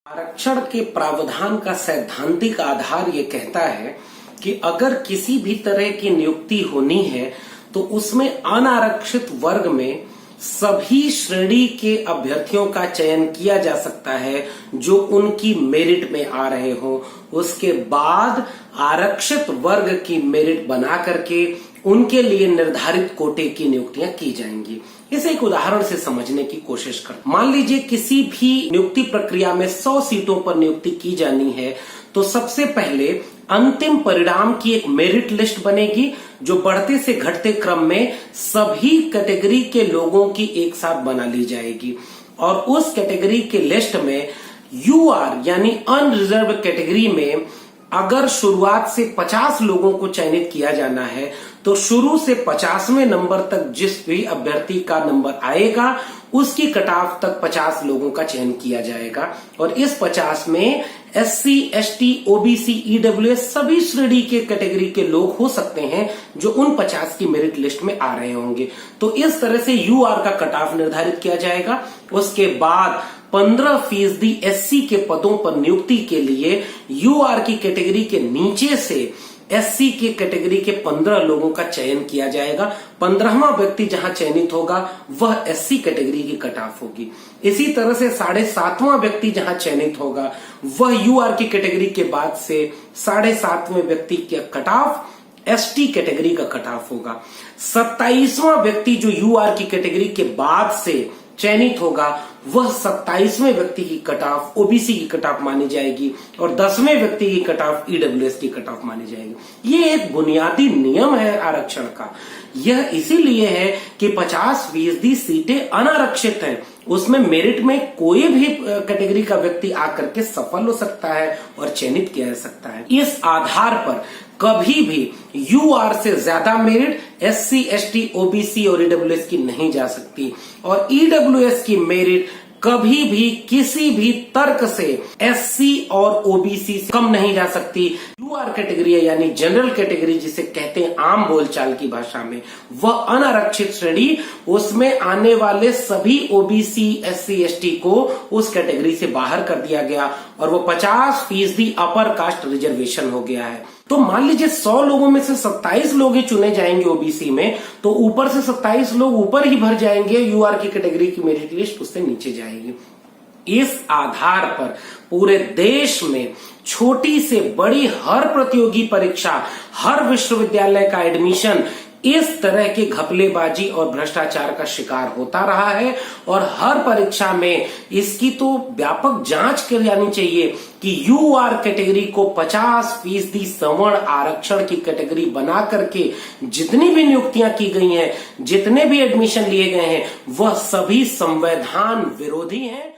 आरक्षण के प्रावधान का सैद्धांतिक आधार ये कहता है कि अगर किसी भी तरह की नियुक्ति होनी है तो उसमें अनारक्षित वर्ग में सभी श्रेणी के अभ्यर्थियों का चयन किया जा सकता है जो उनकी मेरिट में आ रहे हो। उसके बाद आरक्षित वर्ग की मेरिट बना करके उनके लिए निर्धारित कोटे की नियुक्तियां की जाएंगी। इसे एक उदाहरण से समझने की कोशिश कर। मान लीजिए किसी भी नियुक्ति प्रक्रिया में 100 सीटों पर नियुक्ति की जानी है तो सबसे पहले अंतिम परिणाम की एक मेरिट लिस्ट बनेगी जो बढ़ते से घटते क्रम में सभी कैटेगरी के लोगों की एक साथ बना ली जाएगी और उस कैटेगरी के लिस्ट में यूआर यानी अनरिजर्व कैटेगरी में अगर शुरुआत से 50 लोगों को चयनित किया जाना है तो शुरू से 50वें नंबर तक जिस भी अभ्यर्थी का नंबर आएगा उसकी कट ऑफ तक 50 लोगों का चयन किया जाएगा और इस 50 में SC, ST, OBC, EWS सभी श्रेणी के कैटेगरी के लोग हो सकते हैं जो उन 50 की मेरिट लिस्ट में आ रहे होंगे। तो इस तरह से UR का कट ऑफ निर्धारित किया जाएगा। उसके बाद 15% SC के पदों पर नियुक्ति के लिए UR की कैटेगरी के नीचे से SC की कैटेगरी के 15 लोगों का चयन किया जाएगा। 15वां व्यक्ति जहां चयनित होगा वह SC कैटेगरी की कट ऑफ होगी। इसी तरह से 7.5वां व्यक्ति जहां चयनित होगा वह UR की कैटेगरी के बाद से 7.5वें व्यक्ति का कट ऑफ ST कैटेगरी का कट ऑफ होगा। 27वां व्यक्ति जो UR की कैटेगरी के बाद से चयनित होगा वह 27वें व्यक्ति की कट ऑफ OBC की कट ऑफ मानी जाएगी और 10वें व्यक्ति की कट ऑफ EWS की कट ऑफ मानी जाएगी। ये एक बुनियादी नियम है आरक्षण का। यह इसीलिए है कि 50% सीटें अनारक्षित हैं, उसमें मेरिट में कोई भी कैटेगरी का व्यक्ति आकर के सफल हो सकता है और चयनित किया जा सकता है। इस आधार पर कभी भी UR से ज्यादा मेरिट SC, ST, OBC और EWS की नहीं जा सकती और EWS की मेरिट कभी भी किसी भी तर्क से SC और OBC से कम नहीं जा सकती। UR कैटेगरी यानी जनरल कैटेगरी जिसे कहते हैं आम बोलचाल की भाषा में, वह अनारक्षित श्रेणी, उसमें आने वाले सभी OBC, SC, ST को उस कैटेगरी से बाहर कर दिया गया और वो 50% अपर कास्ट रिजर्वेशन हो गया है। तो मान लीजिए 100 लोगों में से 27 लोग ही चुने जाएंगे OBC में, तो ऊपर से 27 लोग ऊपर ही भर जाएंगे, UR की कैटेगरी की मेरिट लिस्ट उससे नीचे जाएगी। इस आधार पर पूरे देश में छोटी से बड़ी हर प्रतियोगी परीक्षा, हर विश्वविद्यालय का एडमिशन इस तरह की घपलेबाजी और भ्रष्टाचार का शिकार होता रहा है और हर परीक्षा में इसकी तो व्यापक जांच की जानी चाहिए कि UR कैटेगरी को 50% सवर्ण आरक्षण की कैटेगरी बना करके जितनी भी नियुक्तियां की गई हैं, जितने भी एडमिशन लिए गए हैं, वह सभी संविधान विरोधी हैं।